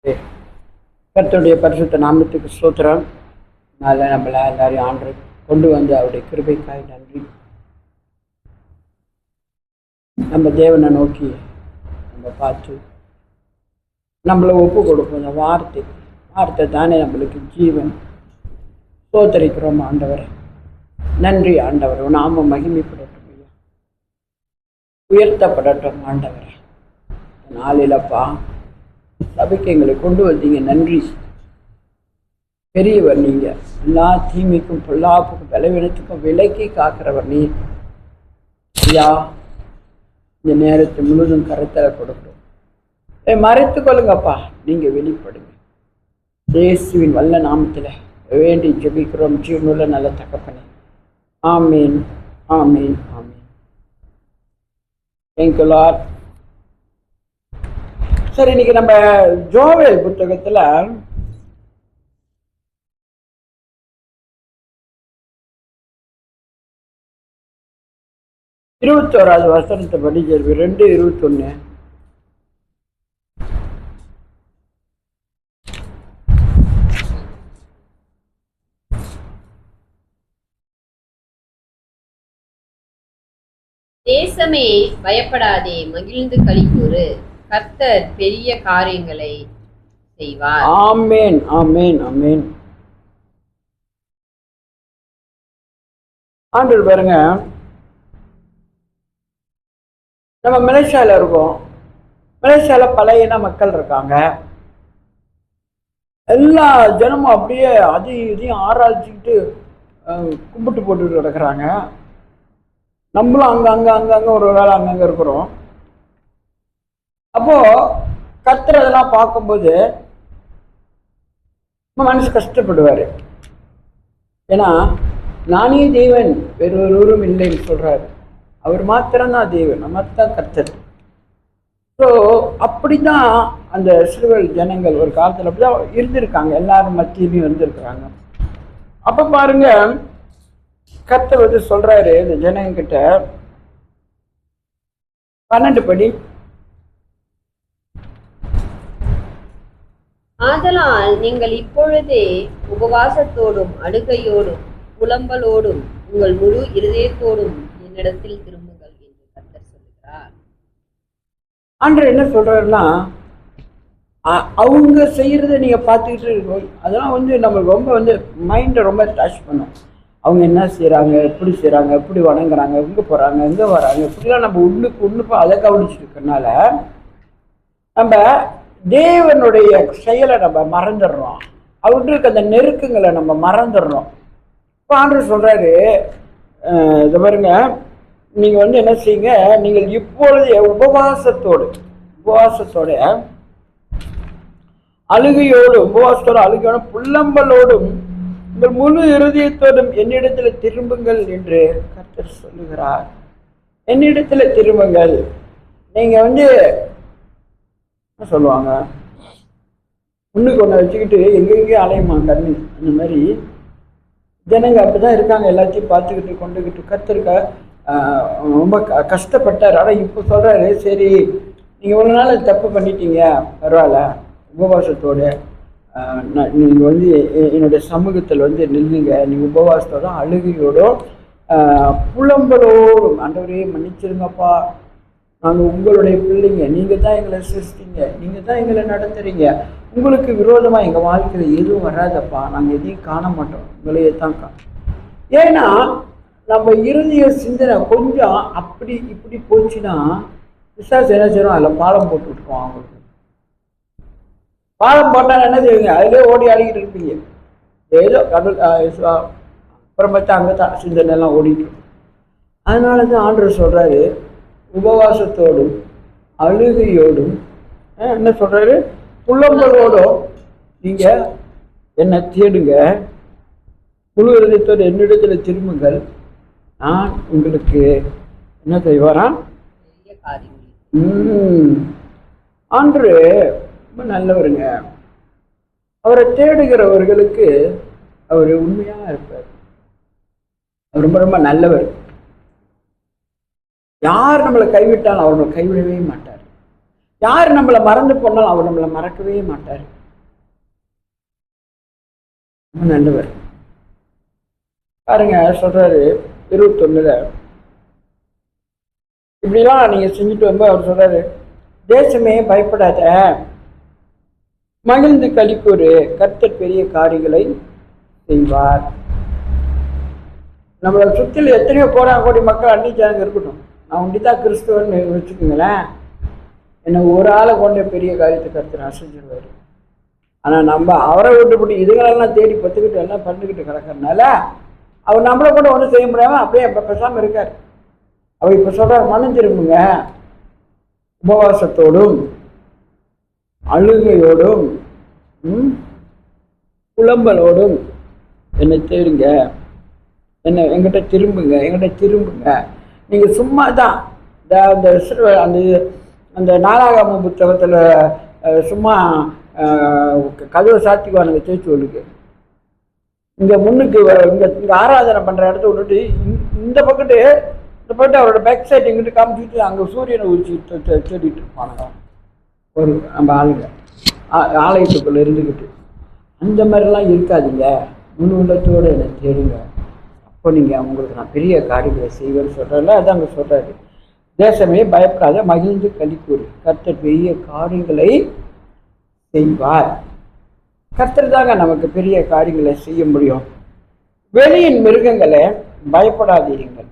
கர்த்தருடைய பரிசுத்த நாமத்துக்கு ஸ்தோத்திரம். அதனால நம்மள எல்லாரையும் ஆண்டு கொண்டு வந்து அவருடைய கிருபைக்காய் நன்றி. நம்ம தேவனை நோக்கி நம்ம பார்த்து நம்மளை ஒப்பு கொடுப்போம். அந்த வார்த்தை தானே நம்மளுக்கு ஜீவன். ஸ்தோத்தரிக்கிறோம் ஆண்டவரை. நன்றி ஆண்டவர். நாம மகிமைப்படட்டும் ஐயா, உயர்த்தப்படட்டும் ஆண்டவரை. நாளிலப்பா சபைக்கு எங்களை கொண்டு வந்தீங்க, நன்றி. பெரியவர் நீங்க, எல்லா தீமைக்கும் பொல்லாப்புக்கும் பலவீனத்துக்கும் விலக்கி காக்கிறவர் நீ ஐயா. இந்த நேரத்தை முழுதும் கருத்தில் கொடுக்கிறோம். மறைத்து கொள்ளுங்கப்பா, நீங்க வெளிப்படுங்க. இயேசுவின் வல்ல நாமத்தில் வேண்டி ஜெபிக்கிறோம் ஜீவனுள்ள நல்ல தகப்பனே. ஆமீன், ஆமீன், ஆமீன். Thank you Lord. சரி, இன்னைக்கு நம்ம ஜோவேல் புத்தகத்துல 21வது வசனத்தை படிச்சிருக்கு. 2:21. தேசமே பயப்படாதே, மகிழ்ந்து களிக்கூறு, கர்த்தர் பெரிய காரியங்களை செய்வார். ஆமேன், ஆமேன், ஆமேன். ஆண்டவர் பாருங்க, நம்ம மலேசியால இருக்கோம். மலேசியால பல இன மக்கள் இருக்காங்க. எல்லா ஜனமும் அப்படியே அதையும் இதையும் ஆராய்ச்சிக்கிட்டு கும்பிட்டு போட்டு கிடக்குறாங்க. நம்மளும் அங்கங்க ஒரு வேளை அங்கங்க இருக்கிறோம். அப்போ கர்த்தர் அதெல்லாம் பார்க்கும்போது நம்ம மனசு கஷ்டப்படுவாரு. ஏன்னா நானே தேவன், வேறொருவரும் இல்லைன்னு சொல்றாரு. அவர் மாத்திரம்தான் தேவன், நம்ம தான் கர்த்தர். ஸோ அப்படிதான் அந்த இஸ்ரவேல் ஜனங்கள் ஒரு காலத்தில் அப்படிதான் இருந்திருக்காங்க. எல்லாரும் மத்தியிலையும் இருந்திருக்கிறாங்க. அப்ப பாருங்க, கர்த்தர் வந்து சொல்றாரு இந்த ஜனங்கிட்ட 12 படி. ஆதலால் நீங்கள் இப்பொழுதே உபவாசத்தோடும் அழுகையோடும் புலம்பலோடும் உங்கள் முழு இருதயத்தோடும் என்னிடத்தில் திரும்புங்கள் என்று கர்த்தர் சொல்லுகிறார். ஆண்டவர் என்ன சொல்றாருன்னா, அவங்க செய்யறதை நீங்க பார்த்துக்கிட்டு இருக்கோம். அதெல்லாம் வந்து நம்மளுக்கு ரொம்ப வந்து மைண்டை ரொம்ப டச் பண்ணும். அவங்க என்ன செய்யறாங்க, எப்படி செய்யறாங்க, எப்படி வணங்குறாங்க, எங்க போறாங்க, எங்க வராங்க, இப்படிலாம் நம்ம உன்னுக்கு அதை கவனிச்சுட்டு இருக்கனால நம்ம தேவனுடைய செயலை நம்ம மறந்துடுறோம். அவருக்கு அந்த நெருக்கங்களை நம்ம மறந்துடுறோம். இப்போ ஆண்டவர் சொல்றாரு, இதை பாருங்க, நீங்க வந்து என்ன செய்யுங்க, நீங்கள் இப்பொழுது உபவாசத்தோடு அழுகையோடும் புல்லம்பலோடும் உங்கள் முழு இருதயத்தோடும் என்னிடத்துல திரும்புங்கள் என்று கர்த்தர் சொல்லுகிறார். என்னிடத்துல திரும்புங்கள். நீங்க வந்து என்ன சொல்லுவாங்க, முன்னுக்கு ஒன்று வச்சுக்கிட்டு எங்கெங்கேயும் அலையுமா கண்ணு, அந்த மாதிரி ஜனங்க அப்படிதான் இருக்காங்க. எல்லாத்தையும் பார்த்துக்கிட்டு கொண்டுக்கிட்டு கர்த்தருக்க ரொம்ப கஷ்டப்பட்டார். ஆனால் இப்போ சொல்றாரு, சரி நீங்க ஒரு நாள் தப்பு பண்ணிட்டீங்க, பரவாயில்ல, உபவாசத்தோடு நீங்கள் வந்து என்னுடைய சமூகத்தில் வந்து நில்லுங்க. நீங்கள் உபவாசத்தோட அழுகையோடும் புலம்பலோடும், ஆண்டவரே மன்னிச்சிருங்கப்பா, நாங்கள் உங்களுடைய பிள்ளைங்க, நீங்கள் தான் எங்களை சிருஷ்டிங்க, நீங்கள் தான் எங்களை நடத்துறீங்க, உங்களுக்கு விரோதமாக எங்கள் வாழ்க்கையில் எதுவும் வராதப்பா, நாங்கள் எதையும் காண மாட்டோம், உங்களையே தான் ஏன்னா நம்ம இருதய சிந்தனை கொஞ்சம் அப்படி இப்படி போச்சுன்னா விசாரிச்சு என்ன செய்யணும், அதில் பாலம் போட்டு விட்டுருவோம். அவங்களுக்கு பாலம் போட்டால் என்ன செய்வீங்க, அதிலே ஓடி ஆடிக்கிட்டு இருப்பீங்க. ஏதோ கடல் அப்புறம் பார்த்தா அங்கே தான் சிந்தனை எல்லாம் ஓடிட்டு இருக்கும். அதனால தான் ஆண்டவர் சொல்றாரு, உபவாசத்தோடும் அழுகையோடும் என்ன சொல்றாரு, புலம்பலோடும் நீங்க என்ன தேடுங்க, முழு இதயத்தோடு என்னிடத்துல திரும்புங்கள், நான் உங்களுக்கு என்ன செய்வாராம். ஆண்டவர் ரொம்ப நல்லவருங்க. அவரை தேடுகிறவர்களுக்கு அவர் உண்மையா இருப்பார். அவர் ரொம்ப ரொம்ப நல்லவர். யார் நம்மளை கைவிட்டாலும் அவர் கைவிடவே மாட்டார். யார் நம்மளை மறந்து போனாலும் அவர் நம்மளை மறக்கவே மாட்டார். நல்லவர். பாருங்க சொல்றாரு 21 இப்படிலாம் நீங்க செஞ்சுட்டு வரும்போது அவர் சொல்றாரு, தேசமே பயப்படாத, மகிழ்ந்து களிக்கூறு, கர்த்தர் பெரிய காரியங்களை செய்வார். நம்மளை சுற்றில எத்தனையோ கோடி மக்கள் அன்னிச்சாங்க இருக்கட்டும், நான் ஒண்டிதான் கிறிஸ்துவன்னு வச்சுக்கோங்களேன், என்னை ஒரு ஆளை கொண்ட பெரிய காரியத்தை கர்த்தர் அசைஞ்சிருவாரு. ஆனால் நம்ம அவரை விட்டுப்பட்டு இதுகளெல்லாம் தேடி பத்துக்கிட்டு எல்லாம் பண்ணிக்கிட்டு கிடக்கிறதுனால அவர் நம்மளை கூட ஒன்றும் செய்ய முடியாமல் அப்படியே இப்போ பேசாமல் இருக்கார். அவர் இப்போ சொல்கிறார், மனம் திரும்புங்க, உபவாசத்தோடும் அழுகையோடும் புலம்பலோடும் என்னை தேடுங்க, எங்கிட்ட திரும்புங்க. நீங்கள் சும்மா தான் அந்த நாலாகாம புத்தகத்தில் சும்மா கதவை சாத்திக்குவானுங்க தேய்ச்சோலுக்கு. இங்கே முன்னுக்கு இங்கே ஆராதனை பண்ணுற இடத்த விட்டுட்டு இந்த பக்கத்து அவரோட பேக் சைட் எங்கிட்ட காமிச்சிட்டு அங்கே சூரியனை உச்சி தேடிட்டு இருப்பானுங்க ஒரு நம்ம ஆளுங்க ஆலயத்துக்குள்ளே இருந்துக்கிட்டு. அந்த மாதிரிலாம் இருக்காதீங்க, முழு உள்ளத்தோடு என்னை தேடுங்க, அப்போ நீங்கள் உங்களுக்கு நான் பெரிய காரியங்களை செய்வேன்னு சொல்கிறல. அதான் அங்கே சொல்கிறாரு, தேசமே பயப்படாத, மகிழ்ந்து களிக்கூறு, கர்த்தர் பெரிய காரியங்களை செய்வார். கர்த்தர் தாங்க நமக்கு பெரிய காரியங்களை செய்ய முடியும். வெளியின் மிருகங்களை பயப்படாதீர்கள்,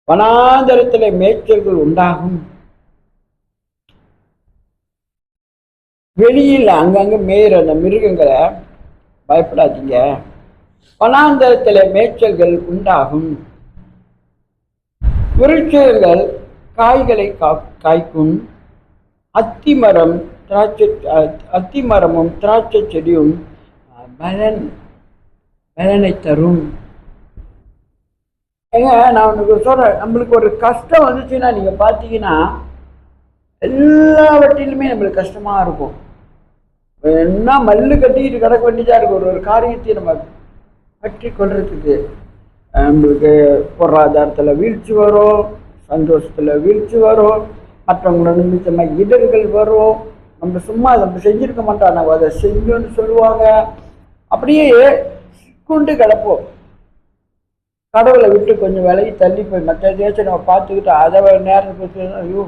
வனாந்தரத்தில் மேய்ச்சல்கள் உண்டாகும். வெளியில் அங்கங்க மேயிற அந்த மிருகங்களை பயப்படாதீங்க, வனாந்தரத்தில் மேய்ச்சல்கள் உண்டாகும். விருட்சங்கள் காய்களை காய்க்கும், அத்திமரமும் திராட்சை செடியும் பலனை தரும். ஏங்க நான் உனக்கு சொல்றேன், நம்மளுக்கு ஒரு கஷ்டம் வந்துச்சுன்னா நீங்க பார்த்தீங்கன்னா எல்லாவற்றிலுமே நம்மளுக்கு கஷ்டமா இருக்கும். என்ன மல்லு கட்டிக்கிட்டு கிடக்க வேண்டியதா இருக்கும். ஒரு காரியத்தை நம்ம பற்றி கொள்றதுக்கு நம்மளுக்கு பொருளாதாரத்தில் வீழ்ச்சி வரும், சந்தோஷத்தில் வீழ்ச்சி வரும், மற்றவங்களோட நிமித்தமாக இடர்கள் வரும். நம்ம சும்மா நம்ம செஞ்சிருக்க மாட்டோம், நம்ம அதை செஞ்சோன்னு சொல்லுவாங்க. அப்படியே சிக்குண்டு கிடப்போம். கடவுளை விட்டு கொஞ்சம் விலகி தள்ளி போய் மற்ற தேசம் நம்ம பார்த்துக்கிட்டு அதை நேரத்துக்கு ஐயோ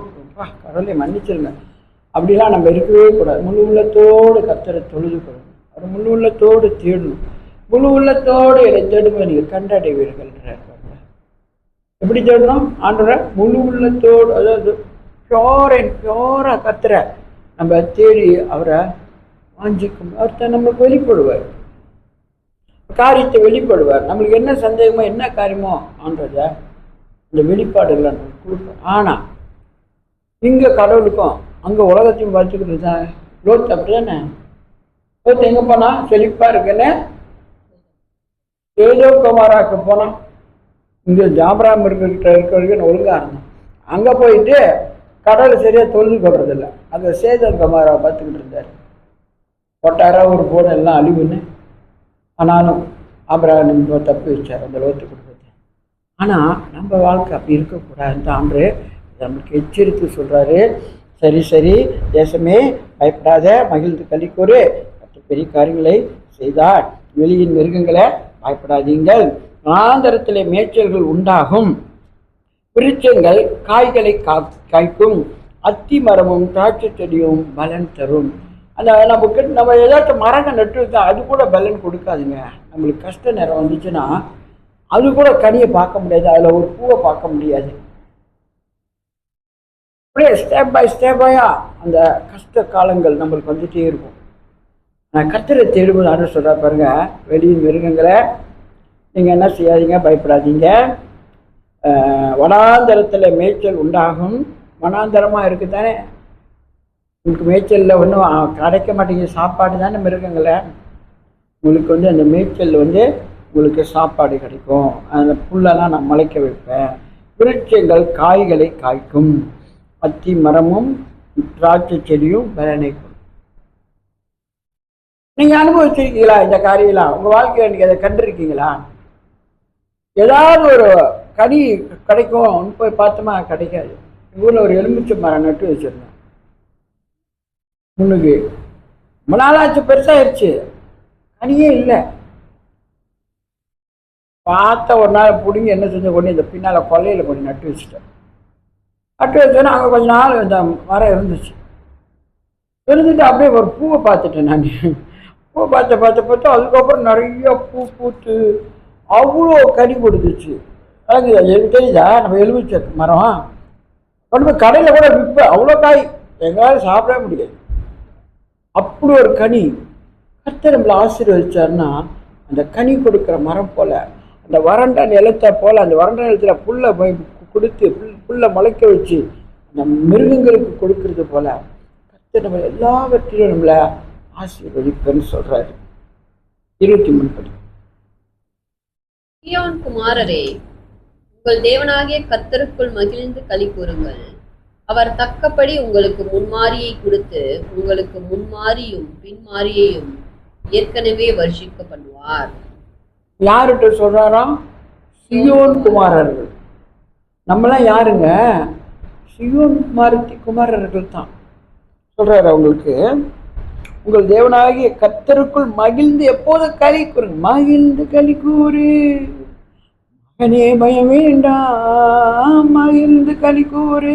கடவுளை மன்னிச்சிருங்க அப்படிலாம் நம்ம இருக்கவே கூடாது. முழு உள்ளத்தோடு கர்த்தரை தொழுதுக்கணும், அவர் முழு உள்ளத்தோடு தேடணும். முழு உள்ளத்தோடு என்னை தேடும்போது நீங்கள் கண்டடைவீர்கள். எப்படி தேடணும்? ஆண்டவரை முழு உள்ளத்தோடு, அதாவது பியோரா கர்த்தரை நம்ம தேடி அவரை வாஞ்சிக்கும். அவர் நம்மளுக்கு வெளிப்படுவார், காரியத்தை வெளிப்படுவார். நம்மளுக்கு என்ன சந்தேகமோ என்ன காரியமோ ஆன்றத இந்த வெளிப்பாடுகளை நம்மளுக்கு கொடுப்பார். ஆனால் இங்கே கடவுளுக்கும் அங்கே உலகத்தையும் பார்த்துக்கிட்டு தான் லோத் அப்படி தானே. லோத் எங்கே போனால் செழிப்பாக இருக்குன்னு ஏதோ குமாராக்கு போனோம். இங்கே ஜாபராம் இருக்க வரைக்கும் ஒழுங்காக இருந்தோம். அங்கே போயிட்டு கடவுளை சரியாக தொழுது கொள்றதில்ல. அங்கே சேதம் குமாராவை பார்த்துக்கிட்டு இருந்தார். கொட்டாரா ஒரு போன எல்லாம் அழிவுன்னு. ஆனாலும் ஆபிரகாம் தப்பு வச்சார் அந்த லோத்து கொடுத்தது. ஆனால் நம்ம வாழ்க்கை அப்படி இருக்கக்கூடாது. ஆண்டு நம்மளுக்கு எச்சரித்து சொல்கிறாரு, சரி தேசமே பயப்படாத, மகிழ்ந்து களிக்கூறு, மற்ற பெரிய காரியங்களை செய்தார். வெளியின் மிருகங்களை பயப்படாதீங்கள், வனாந்தரத்திலே மேய்ச்சல்கள் உண்டாகும், விருட்சங்கள் காய்களை காய்க்கும், அத்தி மரமும் திராட்சை செடியும் பலன் தரும். அந்த நம்ம ஏதாச்சும் மரங்கள் நட்டு வைத்தா அது கூட பலன் கொடுக்காதுங்க. நம்மளுக்கு கஷ்ட நேரம் வந்துச்சுன்னா அது கூட கனியை பார்க்க முடியாது, அதில் ஒரு பூவை பார்க்க முடியாது. அப்படியே ஸ்டெப் பை ஸ்டெப்பாயா அந்த கஷ்ட காலங்கள் நம்மளுக்கு வந்துட்டே இருக்கும். நான் கர்த்தரை தேடும்போது ஆண்டு சொல்கிறா பாருங்க, வெளியின் மிருகங்களை நீங்கள் என்ன செய்யாதீங்க, பயப்படாதீங்க, வனாந்தரத்தில் மேய்ச்சல் உண்டாகும். வனாந்தரமாக இருக்குது தானே, உங்களுக்கு மேய்ச்சலில் ஒன்றும் கிடைக்க மாட்டேங்குது, சாப்பாடு தானே மிருகங்களை. உங்களுக்கு அந்த மேய்ச்சல் உங்களுக்கு சாப்பாடு கிடைக்கும். அந்த புல்லெல்லாம் நான் முளைக்க வைப்பேன். விருட்சங்கள் காய்களை காய்க்கும், அத்தி மரமும் திராட்சை செடியும் பலனை கொடுக்கும். நீங்கள் அனுபவிச்சிருக்கீங்களா இந்த காரியெல்லாம்? உங்கள் வாழ்க்கையில் நீங்கள் அதை கண்டிருக்கீங்களா? ஏதாவது ஒரு கனி கிடைக்கும் போய் பார்த்தோமா கிடைக்காது. ஊரில் ஒரு எலுமிச்சை மரம் நட்டு வச்சுருந்தேன். முன்னுக்கு ரொம்ப நாளாச்சு, பெருசாகிடுச்சு, கனியே இல்லை. பார்த்த ஒரு நாள் பிடிங்கி என்ன செஞ்ச கொண்டு இந்த பின்னால் கொல்லையில் கொஞ்சம் நட்டு வச்சுட்டேன். நட்டு வச்சோன்னா அங்கே கொஞ்ச நாள் இந்த மரம் இருந்துச்சு. இருந்துட்டு அப்படியே ஒரு பூவை பார்த்துட்டேன் நான். பூவை பார்த்து அதுக்கப்புறம் நிறைய பூ பூத்து அவ்வளோ கனி கொடுத்துச்சு. எனக்கு தெரியுதா, நம்ம எலுமிச்சை மரம் கொண்டு போய் கடையில் கூட விற்பேன். அவ்வளோ காய் எங்களால் சாப்பிடவே முடியாது. அப்படி ஒரு கனி. கர்த்தர் நம்மளை ஆசீர்வதிச்சாருன்னா அந்த கனி கொடுக்குற மரம் போல, அந்த வறண்ட நிலத்தை போல, அந்த வறண்ட நிலத்தில் புல்லை கொடுத்து புல்லை முளைக்க வச்சு அந்த மிருகங்களுக்கு கொடுக்கறது போல கர்த்தர் நம்ம எல்லாவற்றிலும் நம்மளை ஆசீர்வதிப்பேன்னு சொல்றாரு. 23 படி. சீயோன் குமாரரே, உங்கள் தேவனாகிய கர்த்தருக்குள் மகிழ்ந்து களி கூறுங்கள். அவர் தக்கபடி உங்களுக்கு முன்மாரியை கொடுத்து உங்களுக்கு முன்மாரியும் பின்மாரியையும் ஏற்கனவே வருஷிக்க பண்ணுவார். யார்கிட்ட சொல்றாராம்? சீயோன் குமாரர்கள். நம்மளாம் யாருங்க? சீயோன் குமாரர்கள் தான் சொல்றாரு. அவங்களுக்கு உங்கள் தேவனாகிய கர்த்தருக்குள் மகிழ்ந்து எப்போது களி கூறுங்க. மகிழ்ந்து களி கூறு மகனே, பயம் வேண்டாம், மகிழ்ந்து களி கூறு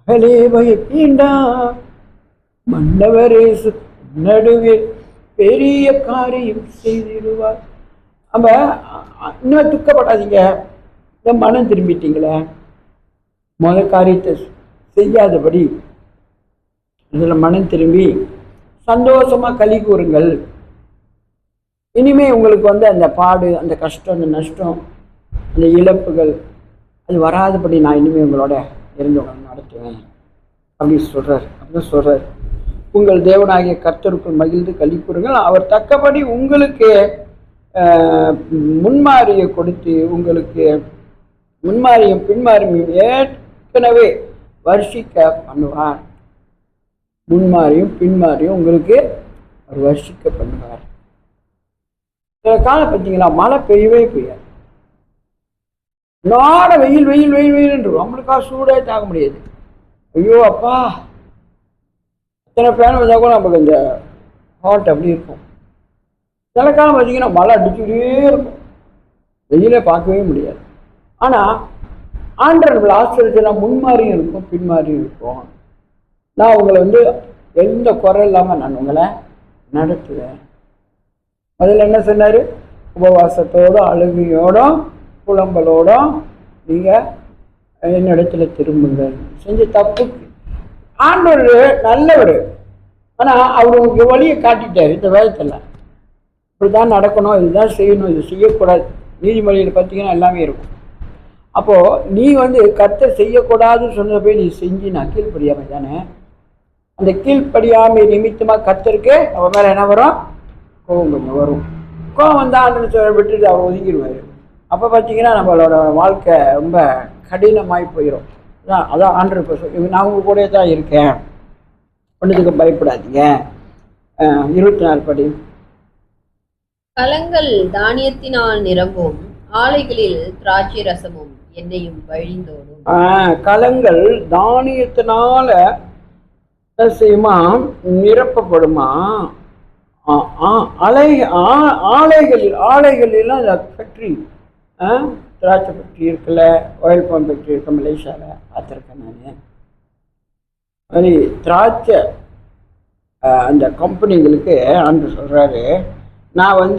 மகளே, பயம் வேண்டாம், மன்னவரே நடுவே பெரிய காரியம் செய்திடுவார். நம்ம இன்னும் துக்கப்படாதீங்க. இந்த மனம் திரும்பிட்டீங்களே, முதல் காரியத்தை செய்யாதபடி இதில் மனம் திரும்பி சந்தோஷமா களி கூறுங்கள். இனிமே உங்களுக்கு அந்த பாடு, அந்த கஷ்டம், அந்த நஷ்டம், அந்த இழப்புகள் அது வராதபடி நான் இனிமே உங்களோட இருந்து நடத்துவேன் அப்படின்னு சொல்றாரு. அப்படின்னு சொல்றாரு. உங்கள் தேவனாகிய கர்த்தருக்குள் மகிழ்ந்து களி கூறுங்கள். அவர் தக்கபடி உங்களுக்கு முன்மாரியை கொடுத்து உங்களுக்கு முன்மாரியும் பின்மாரியும் ஏற்கனவே வருஷிக்க பண்ணுவார். முன்மாரியும் பின்மாரியும் உங்களுக்கு ஒரு வருஷிக்க பண்ணுவார். சில காலம் பார்த்தீங்களா, மழை பெய்யவே பெய்யாது. நாட வெயில் வெயில் வெயில் வெயில் நம்மளுக்கா சூடே தாங்க முடியாது. ஐயோ அப்பா, எத்தனை ஃபேன் வந்தால் கூட நமக்கு இந்த ஹாட் அப்படி இருக்கும். சில காலம் பார்த்தீங்கன்னா மழை அடிச்சுட்டே இருக்கும், வெயிலே பார்க்கவே முடியாது. ஆனால் ஆண்டவர் நம்மளை ஆசிரியர் முன்மாரியும் இருக்கும் பின்மாரியும் இருக்கும். நான் உங்களை எந்த குறை இல்லாமல் நான் உங்களை நடத்துவேன். முதல்ல என்ன சொன்னார்? உபவாசத்தோடும் அழுகையோடும் புலம்பலோடும் நீங்கள் என்னிடத்துல திரும்புங்கள். செஞ்ச தப்புக்கு ஆண்டவர் நல்லவர். ஆனால் அவர் உங்களுக்கு வழியை காட்டிட்டார். இந்த வேதத்தில் இப்படிதான் நடக்கணும், இதுதான் செய்யணும், இது செய்யக்கூடாது. நீதிமொழியில் பார்த்தீங்கன்னா எல்லாமே இருக்கும். அப்போது நீ கர்த்தர் செய்யக்கூடாதுன்னு சொன்னதை போய் நீ செஞ்சு நான் கீழ்ப்படியாமை தானே. அந்த கீழ்ப்படியாமை நிமித்தமாக கர்த்தருக்கு அவன் மேலே என்ன வரும்? கோவம் கொஞ்சம் வரும். கோவம் வந்தான்னு விட்டுட்டு அவர் ஒதுங்கிடுவார். அப்போ பார்த்தீங்கன்னா நம்மளோட வாழ்க்கை ரொம்ப கடினமாகி போயிடும். அதான் ஆண்டவர் இப்போ சொல்லி, நான் உங்க கூட தான் இருக்கேன், ஒன்றுத்துக்கு பயப்படாதீங்க. 24 படி. கலங்கள் தானியத்தினால் நிரம்பும், ஆலைகளில் திராட்சை ரசமும் எண்ணெயும் வழிந்தோடும். கலங்கள் தானியத்தினால செய்யுமா, நிரப்பப்படுமா. ஆலைகளிலாம் ஃபேக்ட்ரி, திராட்சை ஃபேக்ட்ரி இருக்குல்ல, ஆயில் பம்ப் ஃபேக்ட்ரி இருக்க மலேசியாவில் பார்த்துருக்கேன் நான். மாதிரி திராட்சை அந்த கம்பெனிகளுக்கு ஆண்டு சொல்கிறாரு, நான்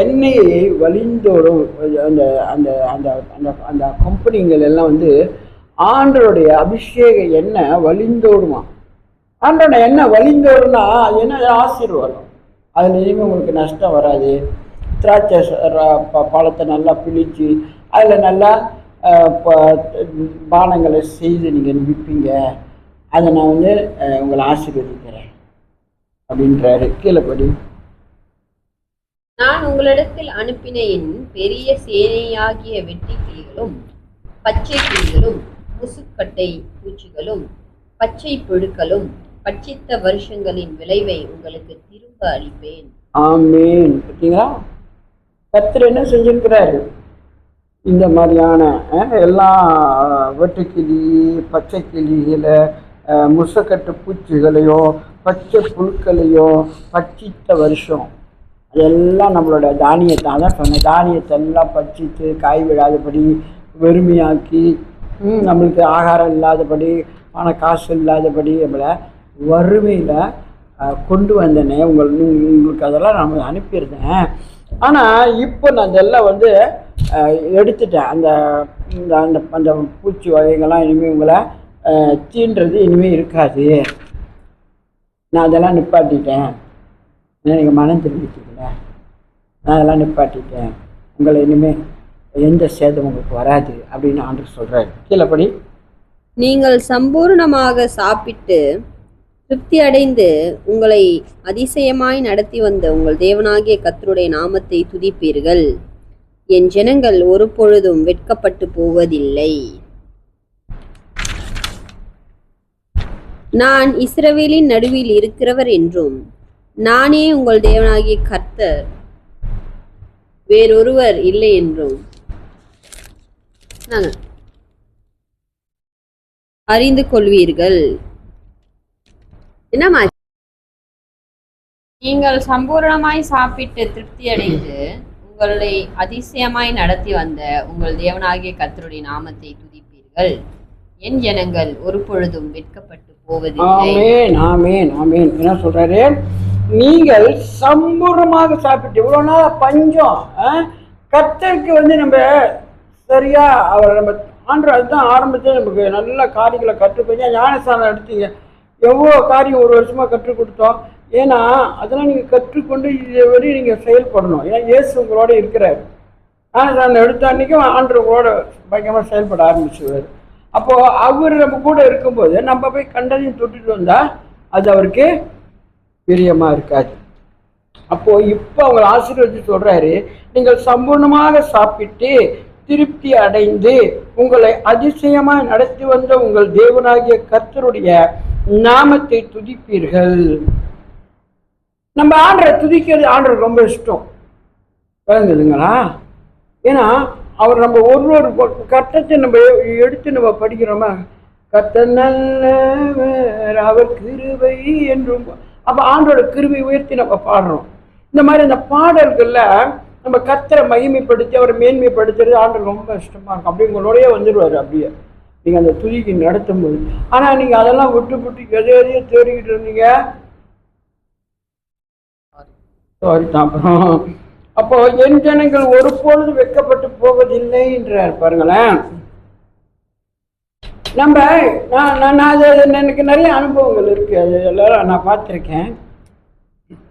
எண்ணெயை வழிந்தோடும். அந்த அந்த அந்த அந்த அந்த கம்பெனிகள் எல்லாம் ஆண்டருடைய அபிஷேக எண்ணெய் வழிந்தோடுமா. ஆண்டோட எண்ணெய் வழிந்தோடுனா என்ன ஆசீர்வாதம். அதில் இனிமேல் உங்களுக்கு நஷ்டம் வராது. திராட்சை பழத்தை நல்லா பிழிச்சு அதில் நல்லா பானங்களை செய்து நீங்கள் விற்பீங்க. அதை நான் உங்களை ஆசீர்வதிக்கிறேன் அப்படின்றாரு. கீழே படி. நான் உங்களிடத்தில் அனுப்பின என் பெரிய சேனையாகிய வெட்டி கிளிகளும் பச்சை கிளிகளும் முசுக்கட்டை பூச்சிகளும் பச்சை புழுக்களும் பட்சித்த வருஷங்களின் விளைவை உங்களுக்கு திரும்ப அளிப்பேன். ஆமீன். பார்த்தீங்களா, கர்த்தர் என்ன செஞ்சிருக்கிறாரு? இந்த மாதிரியான எல்லா வெட்டுக்கிளி, பச்சை கிளிகளை, முசக்கட்டு பூச்சிகளையோ, பச்சை புழுக்களையும் பட்சித்த வருஷம் அதெல்லாம் நம்மளோட தானியத்தை அதான் சொன்னேன். தானியத்தை எல்லாம் பட்சித்து காய் விடாதபடி வெறுமையாக்கி நம்மளுக்கு ஆகாரம் இல்லாதபடி காசு இல்லாதபடி நம்மளை வறுமையில் கொண்டு வந்தேனே உங்களுக்கு அதெல்லாம் நான் அனுப்பியிருந்தேன். ஆனால் இப்போ நான் இதெல்லாம் வந்து எடுத்துட்டேன். அந்த அந்த அந்த பூச்சி வகைகள்லாம் இனிமேல் உங்களை தீண்டுறது இனிமேல் இருக்காது. நான் அதெல்லாம் நிப்பாட்டிட்டேன். ஏன்னா நீங்கள் மனம் திரும்பிட்டீங்களே, நான் அதெல்லாம் நிப்பாட்டிட்டேன். உங்களை இனிமேல் எந்த சேதம் உங்களுக்கு வராது அப்படின்னு ஆண்டவர் சொல்கிறார். கீழப்படி, நீங்கள் சம்பூர்ணமாக சாப்பிட்டு திருப்தி அடைந்து உங்களை அதிசயமாய் நடத்தி வந்த உங்கள் தேவனாகிய கர்த்தருடைய நாமத்தை துதிப்பீர்கள். என் ஜனங்கள் ஒரு பொழுதும் வெட்கப்பட்டு போவதில்லை. நான் இஸ்ரவேலின் நடுவில் இருக்கிறவர் என்றும் நானே உங்கள் தேவனாகிய கர்த்தர், வேறொருவர் இல்லை என்றும் அறிந்து கொள்வீர்கள். என்னமா? நீங்கள் சம்பூர்ணமாய் சாப்பிட்டு திருப்தி அடைந்து உங்களை அதிசயமாய் நடத்தி வந்த உங்கள் தேவனாகிய கர்த்தருடைய நாமத்தை துதிப்பீர்கள். என் ஜனங்கள் ஒரு பொழுதும் வெட்கப்பட்டு போவதில்லை. ஆமென், ஆமென், ஆமென். என்ன சொல்றாரு? நீங்கள் சம்பூர்ணமாக சாப்பிட்டு, இவ்வளவு நாள் பஞ்சம் கர்த்தருக்கு வந்து நம்ம சரியா அவர் நம்ம ஆண்டவர் அதுதான் ஆரம்பத்தில் நமக்கு நல்ல காரியங்களை கற்றுக் கொஞ்சம் ஞானஸ்தானம் எடுத்தீங்க. எவ்வளோ காரியம் ஒரு வருஷமாக கற்றுக் கொடுத்தோம். ஏன்னா அதெல்லாம் நீங்கள் கற்றுக்கொண்டு இதை வரை நீங்கள் செயல்படணும். ஏன்னா இயேசு உங்களோட இருக்கிறார். ஞானஸ்தானம் எடுத்த அன்றைக்கும் ஆண்டவர் உங்களோட பயங்கரமாக செயல்பட ஆரம்பிச்சுவார். அப்போது அவர் நம்ம கூட இருக்கும்போது நம்ம போய் கண்டதையும் தொட்டுட்டு வந்தால் அது அவருக்கு பிரியமாக இருக்காது. அப்போது இப்போ அவங்களை ஆசீர்வதித்து சொல்கிறாரு, நீங்கள் சம்பூர்ணமாக சாப்பிட்டு திருப்தி அடைந்து உங்களை அதிசயமாக நடத்தி வந்த உங்கள் தேவனாகிய கர்த்தருடைய நாமத்தை துதிப்பீர்கள். நம்ம ஆண்டரை துதிக்கிறது ஆண்டருக்கு ரொம்ப இஷ்டம். விளங்குதுங்களா? ஏன்னா அவர் நம்ம ஒரு கர்த்தத்தை நம்ம எடுத்து நம்ம படிக்கிறோமா, கர்த்தர் நல்லவர் அவர் கிருபை என்றும். அப்போ ஆண்டோட கிருபை உயர்த்தி நம்ம பாடுறோம். இந்த மாதிரி அந்த பாடல்கள்ல நம்ம கர்த்தரை மகிமைப்படுத்தி அவரை மேன்மைப்படுத்துறது ஆண்டருக்கு ரொம்ப இஷ்டமா இருக்கும். அப்படி உங்களோடய வந்துடுவார் அப்படியே நீங்கள் அந்த துதிக்கு நடத்தும் போது. ஆனால் நீங்கள் அதெல்லாம் விட்டு எதையோ தேடிக்கிட்டு இருந்தீங்க. சாரி தான். அப்புறம் அப்போ என் ஜனங்கள் ஒரு பொழுது வெட்கப்பட்டு போவதில்லை என்றார். பாருங்களேன், நம்ம எனக்கு நிறைய அனுபவங்கள் இருக்கு. அது எல்லாரும் நான் பார்த்துருக்கேன்.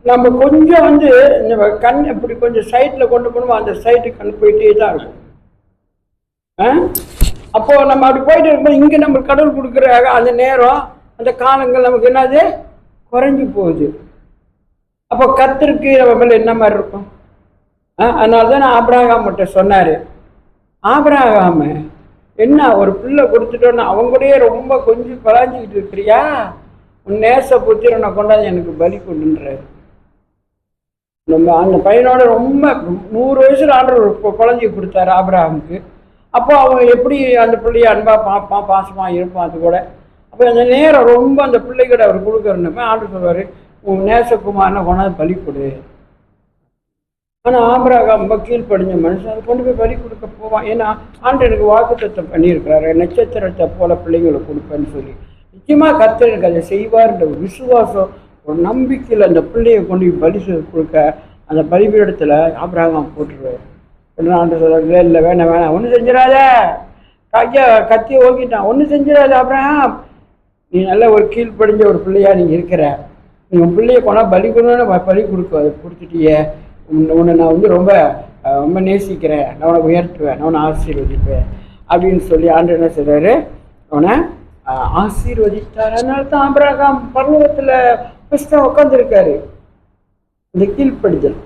நம்ம கொஞ்சம் வந்து இந்த கண் இப்படி கொஞ்சம் சைட்டில் கொண்டு போகணுமோ அந்த சைட்டுக்கு கண் போயிட்டே தான் இருக்கும். அப்போது நம்ம அப்படி போயிட்டு இருக்கும்போது இங்கே நம்ம கடவுள் கொடுக்குற அந்த நேரம் அந்த காலங்கள் நமக்கு என்னது குறைஞ்சி போகுது. அப்போ கர்த்தருக்கு நம்ம மேலே என்ன மாதிரி இருக்கும்? அதனால தான் நான் ஆபிரகாம் மட்டும் சொன்னார், ஆபிரகாம் என்ன ஒரு பிள்ளை கொடுத்துட்டோன்னா அவங்களே ரொம்ப கொஞ்சம் பராஞ்சிக்கிட்டு இருக்கிறியா, உன் நேச புத்திரனை கொண்டாந்து எனக்கு பலி கொண்டுன்றாரு. நம்ம அந்த பையனோட ரொம்ப 100 வயசுல ஆண்டவர் குழந்தைய கொடுத்தாரு ஆபிரகாமுக்கு. அப்போ அவன் எப்படி அந்த பிள்ளைய அன்பா பார்ப்பான், பாசமா இருப்பான். அது கூட அப்போ அந்த நேரம் ரொம்ப அந்த பிள்ளைகிட்ட அவர் கொடுக்கறனுமே ஆண்டவர் சொல்வார், உன் நேசகுமாரனை கொண்டாந்து பலி கொடு. ஆனால் ஆபிரகாம் ரொம்ப கீழ்ப்படிஞ்ச மனுஷன், அதை கொண்டு போய் பலி கொடுக்க போவான். ஏன்னா ஆண்டு எனக்கு வாக்குத்தத்தம் பண்ணியிருக்கிறாரு, நட்சத்திரத்தை போல பிள்ளைங்களை கொடுப்பேன்னு சொல்லி. நிச்சயமாக கர்த்தர் எனக்கு அதை செய்வார்ன்ற ஒரு விசுவாசம், ஒரு நம்பிக்கையில் அந்த பிள்ளையை கொண்டு போய் பலி கொடுக்க அந்த பலிபீடத்தில் ஆபிரகாம் போட்டுருவார். என்ன ஆண்டு சொல்ல, இல்லை வேணாம் ஒன்றும் செஞ்சிடாத, கையை கத்தியை ஓங்கிட்டான், ஒன்றும் செஞ்சிடாத ஆபிரகாம், நீ நல்ல ஒரு கீழ்ப்படிஞ்ச ஒரு பிள்ளையா நீங்கள் இருக்கிற, நீங்கள் பிள்ளையை கொண்டா பலி கொண்டு பலி கொடுத்துட்டியே, உன்னை நான் வந்து ரொம்ப ரொம்ப நேசிக்கிறேன், நான் உனக்கு உயர்த்துவேன், நான் உன்னை ஆசீர்வதிப்பேன் அப்படின்னு சொல்லி ஆண்டு என்ன செய்றாரு, அவனை ஆசீர்வதித்தார். அதனால தான் ஆபிரகாம் பர்வதத்தில் ஃபஸ்ட்டாக உட்காந்துருக்காரு, இந்த கீழ்ப்படிதல்.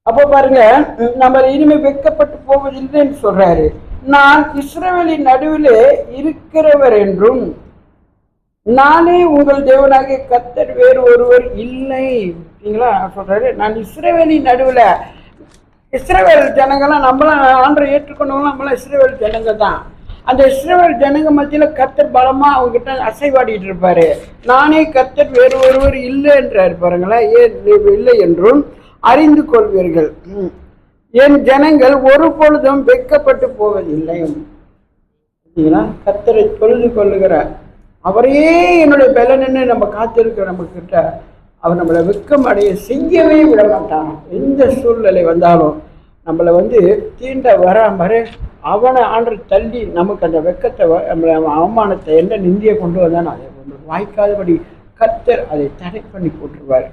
அப்போ பாருங்க, நம்ம இனிமேல் வெட்கப்பட்டு போவதில்லைன்னு சொல்றாரு. நான் இஸ்ரவேலின் நடுவில் இருக்கிறவர் என்றும் நானே உங்கள் தேவனாகிய கர்த்தர் வேறு ஒருவர் இல்லை. சரிங்களா சொல்றாரு, நான் இஸ்ரவேலின் நடுவில். இஸ்ரவேல் ஜனங்கள்லாம் நம்மளாம் ஆண்டரை ஏற்றுக்கொண்டவங்களாம் நம்மளாம் இஸ்ரவேல் ஜனங்க தான். அந்த இஸ்ரவேல் ஜனங்க மத்தியில கர்த்தர் பலமா அவங்ககிட்ட அசைவாடிட்டு இருப்பாரு. நானே கர்த்தர் வேறு ஒருவர் இல்லை என்றார் பாருங்களேன். ஏன் இல்லை என்றும் அறிந்து கொள்வீர்கள். என் ஜனங்கள் ஒரு பொழுதும் வெட்கப்பட்டு போவதில்லை. கர்த்தரை தொழுது கொள்ளுகிறார். அவரையே என்னுடைய பலன்னு நம்ம காத்திருக்கிற நம்ம கிட்ட அவர் நம்மளை வெட்கம் அடைய செய்யவே விட மாட்டான். எந்த சூழ்நிலை வந்தாலும் நம்மளை தீண்ட வராம அவனை ஆண்டர் தள்ளி நமக்கு அந்த வெட்கத்தை நம்மளை அவமானத்தை என்ன நிந்தியை கொண்டு வந்தானோ அதை வாய்க்காதபடி கர்த்தர் அதை தடை பண்ணி போட்டுருவார்.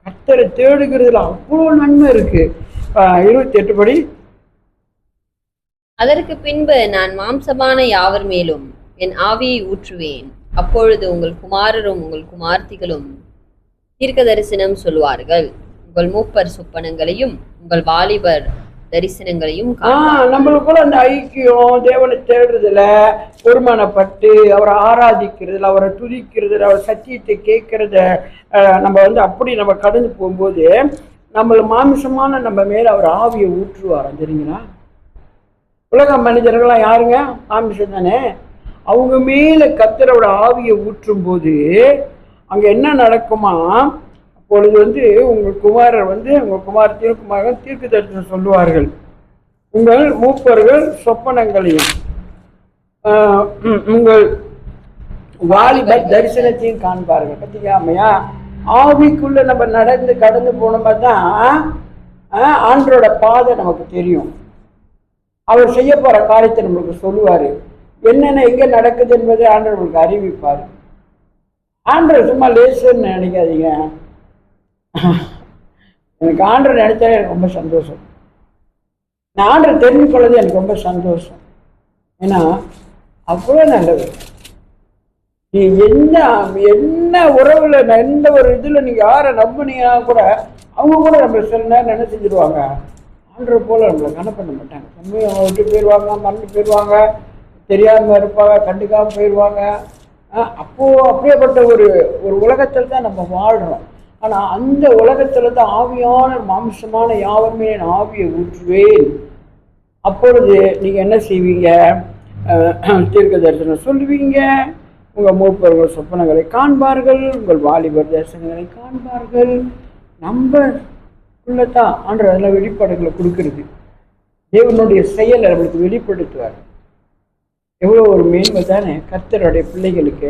கர்த்தரை தேடுகிறதுல அவ்வளோ நன்மை இருக்கு. 28 படி, அதற்கு பின்பு நான் மாம்சமான யாவர் மேலும் என் ஆவியை ஊற்றுவேன். அப்பொழுது உங்கள் குமாரரும் உங்கள் குமார்த்திகளும் தீர்க்க தரிசனம் சொல்வார்கள். உங்கள் மூப்பர் சொப்பனங்களையும் உங்கள் வாலிபர் தரிசனங்களையும் நம்மளுக்குள்ள அந்த ஐக்கியம், தேவனை தேடுறதுல ஒருமானப்பட்டு அவரை ஆராதிக்கிறதுல, அவரை துதிக்கிறதுல, அவர் சத்தியத்தை கேட்கறத நம்ம அப்படி நம்ம கடந்து போகும்போது நம்மள மாமிசமான நம்ம மேல அவர் ஆவியை ஊற்றுவாராம். தெரியுங்களா? உலக மனிதர்கள்லாம் யாருங்க? மாமிசம் தானே. அவங்க மேல கர்த்தரோட ஆவியை ஊற்றும் போது அங்க என்ன நடக்குமா? அப்பொழுது உங்கள் குமாரர் உங்கள் குமாரத்தையும் குமாரன் தீர்க்க தரிசனம் சொல்லுவார்கள். உங்கள் மூப்பர்கள் சொப்பனங்களையும் உங்கள் வாலிபர் தரிசனத்தையும் காண்பார்கள். பார்த்தீங்களாமையா? ஆவிக்குள்ள நம்ம நடந்து கடந்து போனோமா தான் ஆண்டரோட பாதை நமக்கு தெரியும். அவர் செய்ய போற காரியத்தை நம்மளுக்கு சொல்லுவாரு. என்னென்ன எங்க நடக்குது என்பதை ஆண்டவர் நம்மளுக்கு அறிவிப்பாரு. ஆண்டவர் சும்மா லேசுன்னு நினைக்காதீங்க. எனக்கு ஆண்டரை நினைச்சாலே எனக்கு ரொம்ப சந்தோஷம். நான் ஆண்டரை தெரிஞ்சு கொள்ளது எனக்கு ரொம்ப சந்தோஷம். ஏன்னா அவ்வளோ நல்லது. நீ என்ன உறவுல எந்த ஒரு இதுல நீங்க யாரை நம்பினீங்கன்னா கூட அவங்க கூட நம்ம சில நேரம் என்ன செஞ்சிருவாங்க, ஆண்டரை போல நம்மளை கணக்கு பண்ண மாட்டாங்க. நம்ம விட்டு போயிடுவாங்க, மறந்து போயிடுவாங்க, தெரியாம இருப்பாங்க, கண்டுக்காம போயிடுவாங்க. அப்படியேப்பட்ட ஒரு உலகத்தில் தான் நம்ம வாழ்றோம். ஆனா அந்த உலகத்துல தான் ஆவியான மாம்சமான யாவருமே என் ஆவியை ஊற்றுவேன். அப்பொழுது நீங்க என்ன செய்வீங்க? தீர்க்க தரிசனம் சொல்லுவீங்க. உங்க மூப்பர்கள் சொப்பனங்களை காண்பார்கள். உங்கள் வாலிபர் தரிசனங்களை காண்பார்கள். நம்ம உள்ளதான் ஆண்டவர் அதெல்லாம் வெளிப்பாடுகளை கொடுக்கறது. தேவனுடைய செயலை நம்மளுக்கு வெளிப்படுத்துவார். எவ்வளோ ஒரு மேன்மை தானே கர்த்தருடைய பிள்ளைகளுக்கு.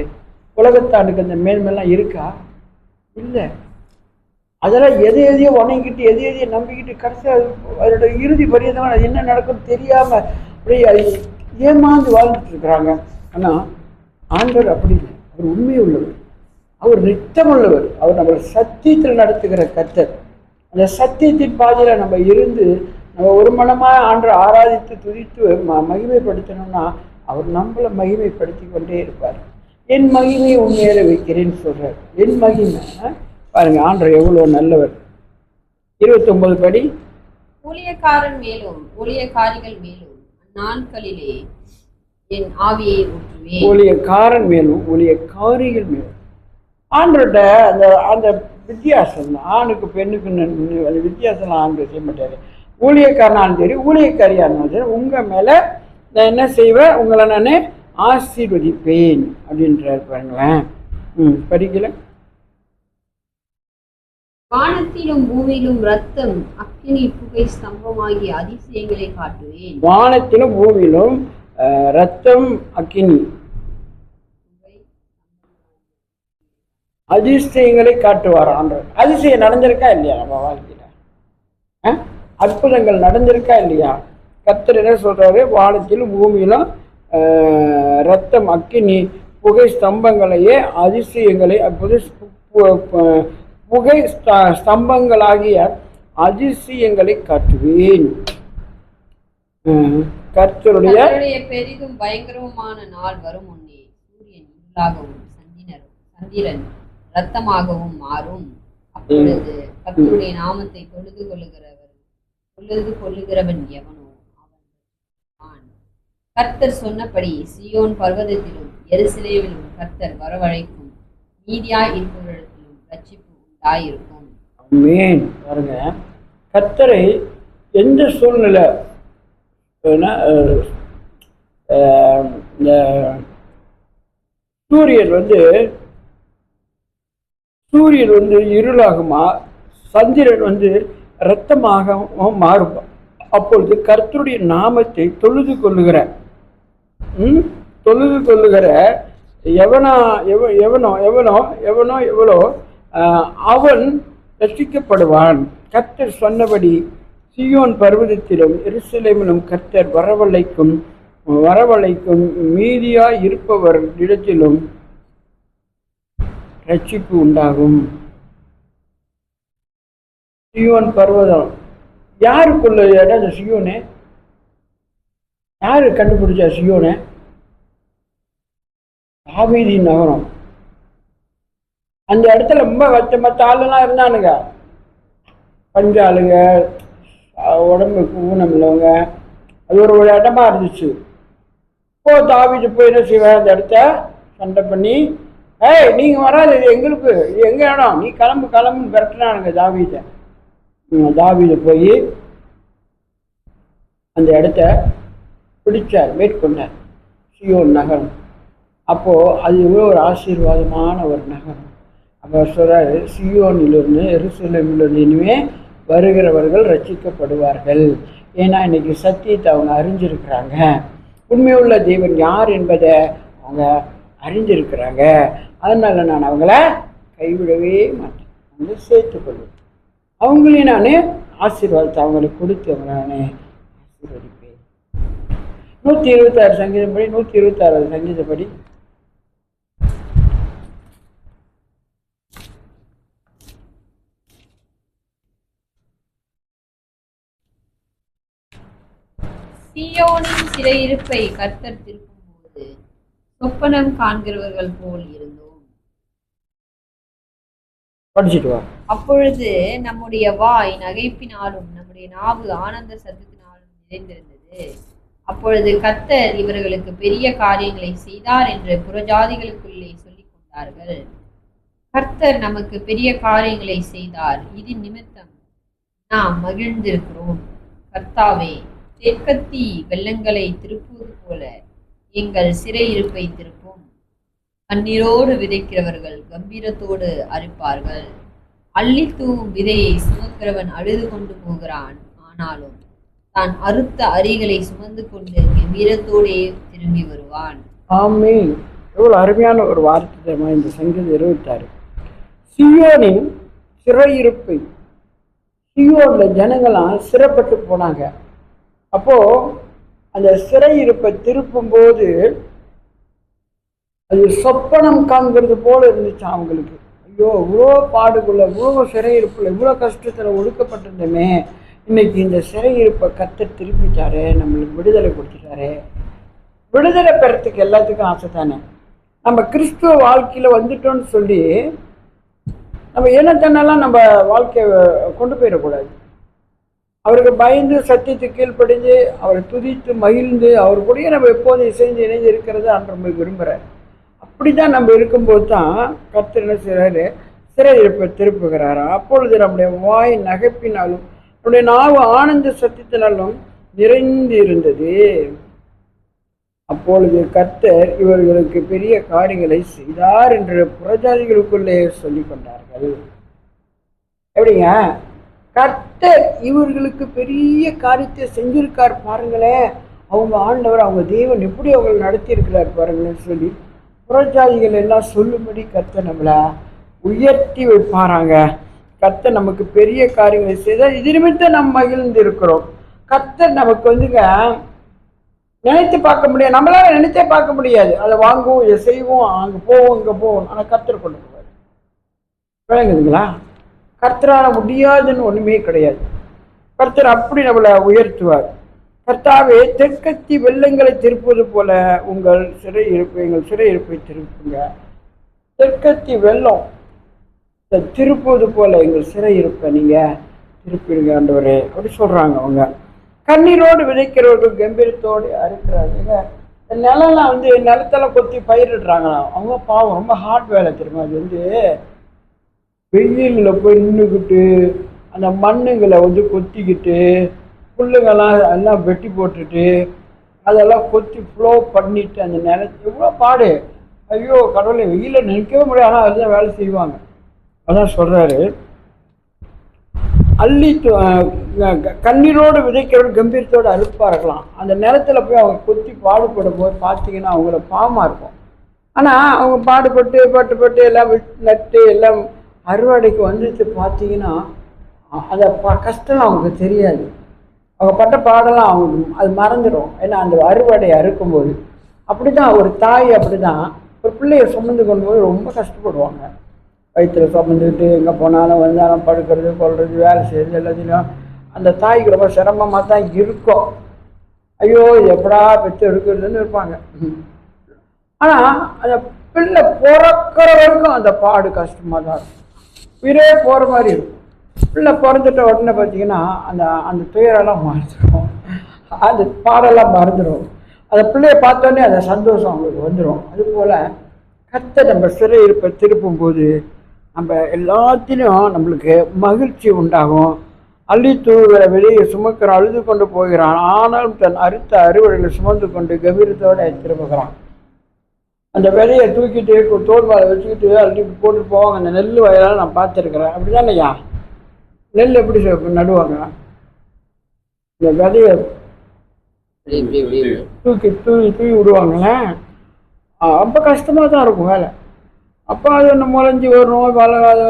உலகத்தாண்டுக்கு அந்த மேன்மைலாம் இருக்கா? இல்லை. அதெல்லாம் எதையோ வணங்கிட்டு எதையோ நம்பிக்கிட்டு கடைசியாக அதோட இறுதி பரியந்தமாக அது என்ன நடக்கும்னு தெரியாம அப்படியே ஏமாந்து வாழ்ந்துட்டு இருக்கிறாங்க. ஆனால் ஆண்டவர் அப்படி இல்லை. அவர் உண்மை உள்ளவர், அவர் நித்தம் உள்ளவர், அவர் நம்மளை சத்தியத்தில் நடத்துகிற கர்த்தர். அந்த சத்தியத்தின் பாதையில் நம்ம இருந்து நம்ம ஒரு மனமாக ஆண்டரை ஆராதித்து துதித்து மகிமைப்படுத்தணும்னா அவர் நம்மளை மகிமைப்படுத்தி கொண்டே இருப்பார். என் மகிமையை உண்மையில வைக்கிறேன்னு சொல்றார். என் மகிமை பாருங்க, ஆண்டவர் எவ்வளவு நல்லவர். 29 படி, ஊழியக்காரன் மேலும் ஊழியக்காரிகள் மேலும் அந்நாட்களிலே என் ஆவியை ஊற்றுவேன். ஊழியக்காரன் மேலும் ஊழியக்காரிகள் மேலும். ஆண்டோட அந்த அந்த வித்தியாசம் தான். ஆணுக்கு பெண்ணுக்கு அந்த வித்தியாசம் ஆண்டு செய்ய மாட்டாரு. ஊழியக்காரனாலும் சரி ஊழியக்காரியானாலும் சரி உங்க மேல நான் என்ன செய்வேன்? உங்களை நான் ஆசீர்வதிப்பேன் அப்படின்றாரு பாருங்களேன். படிக்கல. வானத்திலும் பூமியிலும் ரத்தம் அக்கினி புகை ஸ்தம்பமாகிய அதிசயங்களை காட்டுவேன். வானத்திலும் பூமியிலும் ரத்தம் அக்கினி அதிசயங்களை காட்டுவார் ஆண்டவர். அதிசயம் நடந்திருக்கா இல்லையா நம்ம வாழ்க்கையில? அற்புதங்கள் நடந்திருக்கா இல்லையா? கர்த்தர் என்ன சொல்றாரு? வானத்திலும் பூமியிலும் ரத்தம் அக்கினி புகை ஸ்தம்பங்களையே அதிசயங்களை புகை ஸ்தம்பங்களாகிய அதிசயங்களை காட்டுவேன். கர்த்தருடைய பெரிதும் பயங்கரமான நாள் வரும் முன்னே சூரியன் இருளாகவும் சந்திரன் ரத்தமாகவும் மாறும். அப்பொழுது கர்த்தருடைய நாமத்தை தொழுது கொள்ளுகிறவன் எவனோ அவன். கர்த்தர் சொன்னபடி சியோன் பர்வதத்திலும் எருசலேமிலும் கர்த்தர் வரவழைக்கும் நீதியாய் இருப்பவரிடத்திலும் ரட்சிப்பு உண்டாயிருக்கும். ஆமென். பாருங்க, கர்த்தரை எந்த சூழ்நிலை இந்த சூரியன் வந்து இருளாகுமா, சந்திரன் வந்து இரத்தமாக மாறும். அப்பொழுது கர்த்தருடைய நாமத்தை தொழுது கொள்ளுகிற எவனோ அவன் ரட்சிக்கப்படுவான். கர்த்தர் சொன்னபடி சீயோன் பர்வதத்திலும் எருசலேமிலும் கர்த்தர் வரவழைக்கும் மீதியாய் இருப்பவர் இடத்திலும் ரட்சிப்பு உண்டாகும். சீயோன் பர்வதம் யாருக்குள்ள இடம்? அந்த சியோனே யாரு கண்டுபிடிச்சா? சியோனே தாவீதின் நகரம். அந்த இடத்துல ரொம்ப மற்ற ஆளுலாம் இருந்தானுங்க, பஞ்ச ஆளுங்க, உடம்புக்கு ஊனம் இல்லவங்க. அது ஒரு இடமா இருந்துச்சு. இப்போ தாவீது போய் என்ன செய்வேன், அந்த இடத்த சண்டை பண்ணி, நீங்க வராது, இது எங்களுக்கு, இது எங்க இடம், நீ கிளம்புன்னு விரட்டினானுங்க தாவீது போய் அந்த இடத்த பிடிச்சார், மேற்கொண்டார், சியோன் நகரம். அப்போ அது எவ்வளோ ஒரு ஆசீர்வாதமான ஒரு நகரம். அப்போ சொல்றாரு, சியோனிலிருந்து எருசலேமிலிருந்து இனிமே வருகிறவர்கள் ரட்சிக்கப்படுவார்கள். ஏன்னா இன்னைக்கு சத்தியத்தை அவங்க அறிஞ்சிருக்கிறாங்க, உண்மையுள்ள தேவன் யார் என்பதை அவங்க அறிஞ்சிருக்கிறாங்க. அதனால நான் அவங்கள கைவிடவே மாட்டேன், அவங்க சேர்த்துக்கொள்வேன். அவங்களையும் நான் ஆசீர்வாதத்தை அவங்களுக்கு கொடுத்து அவங்களை நான் ஆசீர்வதிப்பேன். 126 சங்கீதப்படி 126 சங்கீதப்படி சீயோனின் சிறையிருப்பை கர்த்தர் திருப்பும் போது சொப்பனம் காண்கிறவர்கள் போல் இருந்தோம். அப்பொழுது நம்முடைய வாய் நகைப்பினாலும் நம்முடைய நாவு ஆனந்த சத்தத்தினாலும் நிறைந்திருந்தது. அப்பொழுது கர்த்தர் இவர்களுக்கு பெரிய காரியங்களை செய்தார் என்று புறஜாதிகளுக்குள்ளே சொல்லிக் கொண்டார்கள். கர்த்தர் நமக்கு பெரிய காரியங்களை செய்தார், இது நிமித்தம் நாம் மகிழ்ந்திருக்கிறோம். கர்த்தாவே, தெற்கத்தி வெள்ளங்களை திருப்புவது போல எங்கள் சிறையிருப்பை திருப்பும். கண்ணீரோடு விதைக்கிறவர்கள் கம்பீரத்தோடு அறுப்பார்கள். அள்ளி தூவும் விதையை சுமக்கிறவன் அழுது கொண்டு போகிறான், ஆனாலும் தான் அறுத்த அரிகளை சுமந்து கொண்டு கம்பீரத்தோடே திரும்பி வருவான். ஆமென். எவ்வளவு அருமையான ஒரு வார்த்தை இந்த சங்கீதம் 26. சியோனின் சிறையிருப்பை, சியோன்ல ஜனங்களாம் சிறைப்பட்டு போனாங்க. அப்போ அந்த சிறையிருப்பை திருப்பும் போது அது சொப்பனம் காண்கிறது போல இருந்துச்சு அவங்களுக்கு. ஐயோ, இவ்வளோ பாடுக்குள்ள, இவ்வளோ சிறையிருப்புல, இவ்வளோ கஷ்டத்துல ஒடுக்கப்பட்டிருந்தோமே, இன்னைக்கு இந்த சிறையிருப்பை கர்த்தர் திருப்பிட்டாரு, நம்மளுக்கு விடுதலை கொடுத்துட்டாரு. விடுதலை பெறத்துக்கு எல்லாத்துக்கும் ஆசை தானே. நம்ம கிறிஸ்துவ வாழ்க்கையில வந்துட்டோம்னு சொல்லி நம்ம என்னத்தனெல்லாம் நம்ம வாழ்க்கையை கொண்டு போயிடக்கூடாது. அவருக்கு பயந்து சத்தியத்துக்கு கீழ்ப்படிஞ்சு அவரை துதித்து மகிழ்ந்து அவர் கூடயே நம்ம எப்போதும் இணைஞ்சு இருக்கிறது நம்ம விரும்புகிறார். அப்படிதான் நம்ம இருக்கும்போது தான் கர்த்தர் என்ன செய்கிறாரு, சிறையிருப்பை திருப்புகிறாரா. அப்பொழுது நம்முடைய வாய் நகைப்பினாலும் நம்முடைய நாவு ஆனந்த சத்தியத்தினாலும் நிறைந்து இருந்தது. அப்பொழுது கர்த்தர் இவர்களுக்கு பெரிய காரியங்களை செய்தார் என்று புறஜாதிகளுக்குள்ளே சொல்லிக் கொண்டார்கள். எப்படிங்க, கர்த்தர் இவர்களுக்கு பெரிய காரியத்தை செஞ்சிருக்கார் பாருங்களேன், அவங்க ஆண்டவர், அவங்க தேவன் எப்படி அவங்களை நடத்தி இருக்கிறார் பாருங்களேன்னு சொல்லி புறஜாதிகள் எல்லாம் சொல்லும்படி கர்த்தர் நம்மளை உயர்த்தி வைப்பாராங்க. கர்த்தர் நமக்கு பெரிய காரியங்களை செய்தால் இது நிமித்தம் நம்ம மகிழ்ந்து இருக்கிறோம். கர்த்தர் நமக்கு வந்துங்க நினைத்து பார்க்க முடியாது, நம்மளால நினைத்தே பார்க்க முடியாது. அதை வாங்குவோம், இதை செய்வோம், அங்கே போவோம், இங்கே போவோம், ஆனால் கர்த்தர் கொண்டு போவார். விளங்குதுங்களா? கர்த்தரால முடியாதுன்னு ஒண்ணுமே கிடையாது. கர்த்தர் அப்படி நம்மளை உயர்த்துவார். கர்த்தாவே, தெற்கத்தி வெள்ளங்களை திருப்புவது போல உங்கள் எங்கள் சிறையிருப்பை திருப்புங்க. தெற்கத்தி வெள்ளம் திருப்புவது போல எங்கள் சிறையிருப்பை நீங்க திருப்பிடுங்க ஆண்டவரே அப்படி சொல்றாங்க. அவங்க கண்ணீரோடு விதைக்கிறவர்கள் கம்பீரத்தோடு அறுக்கிறாங்க. நிலம்லாம் நிலத்தெல்லாம் கொத்தி பயிரிடுறாங்களாம். அவங்க பாவம், ரொம்ப ஹார்ட் வேலை தெரியுமா. அது வெயிலில் போய் நின்றுக்கிட்டு அந்த மண்ணுங்களை கொத்திக்கிட்டு புல்லுங்கெல்லாம் எல்லாம் வெட்டி போட்டுட்டு அதெல்லாம் கொத்தி ஃப்ளோ பண்ணிட்டு அந்த நிலத்து எவ்வளோ பாடு. ஐயோ கடவுளை வெயில நிற்கவே முடியாது, ஆனால் அதுதான் வேலை செய்வாங்க. அதான் சொல்கிறாரு, அள்ளி கண்ணீரோடு விதைக்கிறோடு கம்பீரத்தோடு அறுப்பார்களாம். அந்த நிலத்தில் போய் அவங்க கொத்தி பாடுபடும் போது பார்த்தீங்கன்னா அவங்கள பாவமாக இருக்கும். ஆனால் அவங்க பாடுபட்டு எல்லாம் நட்டு எல்லாம் அறுவடைக்கு வந்துட்டு பார்த்தீங்கன்னா அதை கஷ்டம் அவங்களுக்கு தெரியாது. அவங்க பட்ட பாடலாம் அவங்க அது மறந்துடும். ஏன்னா அந்த அறுவடை அறுக்கும்போது அப்படி தான் ஒரு தாய் அப்படி தான் ஒரு பிள்ளையை சுமந்து கொண்டு போது ரொம்ப கஷ்டப்படுவாங்க. வயிற்றில் சுமந்துக்கிட்டு எங்கே போனாலும் வந்தாலும் படுக்கிறது கொள்வது வேலை செய்கிறது எல்லாத்தையும் அந்த தாய்க்கு ரொம்ப சிரமமாக தான் இருக்கும். ஐயோ எப்படா பெற்று எடுக்கிறதுன்னு இருப்பாங்க. ஆனால் அந்த பிள்ளை பிறக்கிற வரைக்கும் அந்த பாடு கஷ்டமாக தான் இருக்கும். உயிரே போகிற மாதிரி இருக்கும். பிள்ளை பிறந்துட்ட உடனே பார்த்தீங்கன்னா அந்த அந்த துயரெல்லாம் மறந்துடும், அந்த பாடெல்லாம் மறந்துடும். அந்த பிள்ளையை பார்த்தோன்னே அந்த சந்தோஷம் அவங்களுக்கு வந்துடும். அதுபோல் கர்த்தர் நம்ம சிறையிருப்பை திருப்பும்போது நம்ம எல்லாத்திலையும் நம்மளுக்கு மகிழ்ச்சி உண்டாகும். அள்ளி தூவுகிற வெளியே சுமக்கிற அழுது கொண்டு போகிறான், ஆனாலும் தன் அறுத்த அறுவடைகளை சுமந்து கொண்டு கம்பீரத்தோடு திரும்புகிறான். அந்த விதையை தூக்கிட்டு தோல் மேலே வச்சுக்கிட்டு அள்ளி போட்டு போவாங்க. அந்த நெல் வயலால் நான் பார்த்துருக்குறேன். அப்படி தான் இல்லையா? நெல் எப்படி நடுவாங்க? இந்த விதையை தூக்கி விடுவாங்களே, ரொம்ப கஷ்டமாக தான் இருக்கும் வேலை. அப்போ அது ஒன்று முளைஞ்சி வரணும்,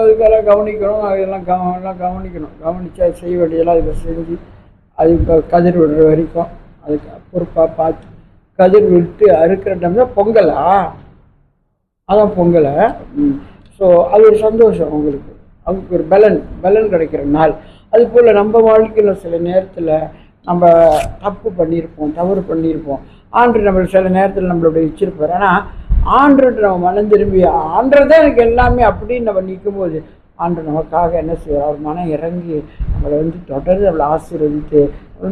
இதுக்கெல்லாம் கவனிக்கணும், அதெல்லாம் கவனிக்கணும். கவனித்து அது செய்ய வேண்டியதெல்லாம் இதை செஞ்சு அது இப்போ கதிர் விடுற வரைக்கும் அதுக்கு பொறுப்பாக பார்த்து கதிர் விட்டு அறுக்கிற டைம் தான் பொங்கலா, அதான் பொங்கலை. ஸோ அது ஒரு சந்தோஷம் அவங்களுக்கு, அவங்களுக்கு ஒரு பலன் கிடைக்கிற நாள். அதுபோல் நம்ம வாழ்க்கையில் சில நேரத்தில் நம்ம தப்பு பண்ணியிருப்போம், தவறு பண்ணியிருப்போம். ஆண்டு நம்ம சில நேரத்தில் நம்மளுடைய வச்சிருப்பார். ஆனால் ஆண்டுட்டு நம்ம மனம் திரும்பி ஆண்டுதான் எனக்கு எல்லாமே அப்படின்னு நம்ம நிற்கும் போது ஆண்டு நமக்காக என்ன செய்வார்? அவர் மனம் இறங்கி நம்மளை தொடர்ந்து நம்மளை ஆசீர்வதித்து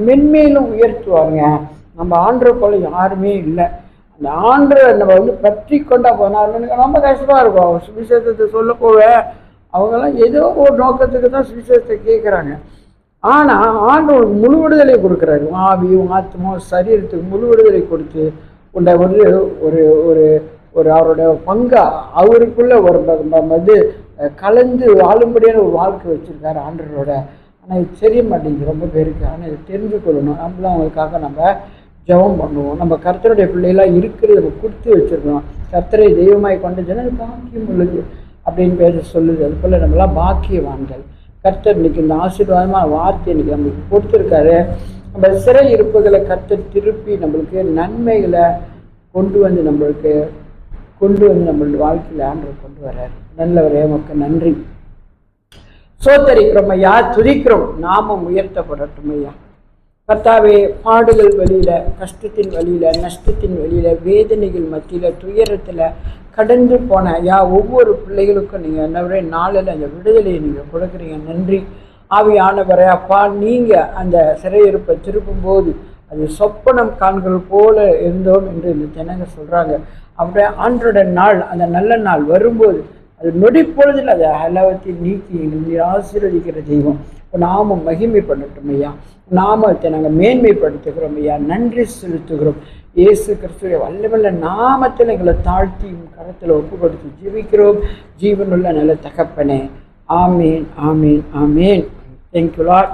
மென்மேலும் உயர்த்துவாருங்க. நம்ம ஆண்டரை போல யாருமே இல்லை. அந்த ஆண்டரை நம்ம பற்றி கொண்டா போனாலும் எனக்கு ரொம்ப கஷ்டமாக இருக்கும். அவர் சுவிசேஷத்தை சொல்ல போவ அவங்கெல்லாம் ஏதோ ஒரு நோக்கத்துக்கு தான் சுவிசேஷத்தை கேட்குறாங்க. ஆனால் ஆண்டவர் முழு விடுதலை கொடுக்குறாரு. ஆவியும் ஆத்மாவும் சரீரத்துக்கு முழு விடுதலை கொடுத்து உண்ட ஒரு ஒரு ஒரு அவருடைய பங்கா அவருக்குள்ள ஒரு கலந்து வாழும்படியான ஒரு வாழ்க்கை வச்சுருக்காரு ஆண்டவரோட. ஆனால் இது தெரிய மாட்டேங்குது ரொம்ப பேருக்கு. ஆனால் இதை தெரிஞ்சு கொள்ளணும். நம்மளும் அவங்களுக்காக நம்ம ஜெபம் பண்ணுவோம். நம்ம கர்த்தருடைய பிள்ளைகளாக இருக்கிறது நம்ம கொடுத்து வச்சுருக்கோம். கர்த்தரை தெய்வமாய் கொண்டு ஜன பாக்கியம் உள்ளது அப்படின்னு பேச சொல்லுது. அது போல் நம்மளாம் பாக்கியவான்கள். கர்த்தர் இன்னைக்கு இந்த ஆசீர்வாதமான வார்த்தை இன்னைக்கு நம்மளுக்கு கொடுத்துருக்காரு. நம்ம சிறை இருப்புகளை கர்த்தர் திருப்பி நம்மளுக்கு நன்மைகளை கொண்டு வந்து நம்மளுடைய வாழ்க்கையில் ஆண்டவர் கொண்டு வர்றார். நல்லவரே உமக்கு நன்றி. சோத்தரிக்கிறோம் ஐயா, துதிக்கிறோம். நாமம் உயர்த்தப்படட்டும் ஐயா. கர்த்தாவே, பாடுகள் வழியில, கஷ்டத்தின் வழியில, நஷ்டத்தின் வழியில, வேதனைகள் மத்தியில, துயரத்துல கடந்து போன ஐயா ஒவ்வொரு பிள்ளைகளுக்கும் நீங்க என்னவரே நாளில் அந்த விடுதலையை நீங்க கொடுக்குறீங்க. நன்றி ஆவியானவரே. அப்பா, நீங்க அந்த சிறையிருப்பை திருப்பும் போது அது சொப்பனம் காண்கள் போல இருந்தோம் என்று இந்த ஜனங்க சொல்றாங்க. அப்படியே ஆண்டோட நாள், அந்த நல்ல நாள் வரும்போது அது நொடி பொழுதில் அதை எல்லாவற்றையும் நீக்கி எங்களை ஆசீர்வதிக்கிற தெய்வம் நாமம் மகிமை பண்ணட்டும் ஐயா. நாமத்தை நாங்கள் மேன்மைப்படுத்துகிறோம் ஐயா. நன்றி செலுத்துகிறோம். இயேசு கிறிஸ்துவின் வல்லவல்ல நாமத்தில் எங்களை தாழ்த்தி கரத்தில் ஒப்பு கொடுத்து ஜீவிக்கிறோம். ஜீவனுள்ள நல்ல தகப்பனே. ஆமீன், ஆமீன், ஆமீன். Thank you Lord.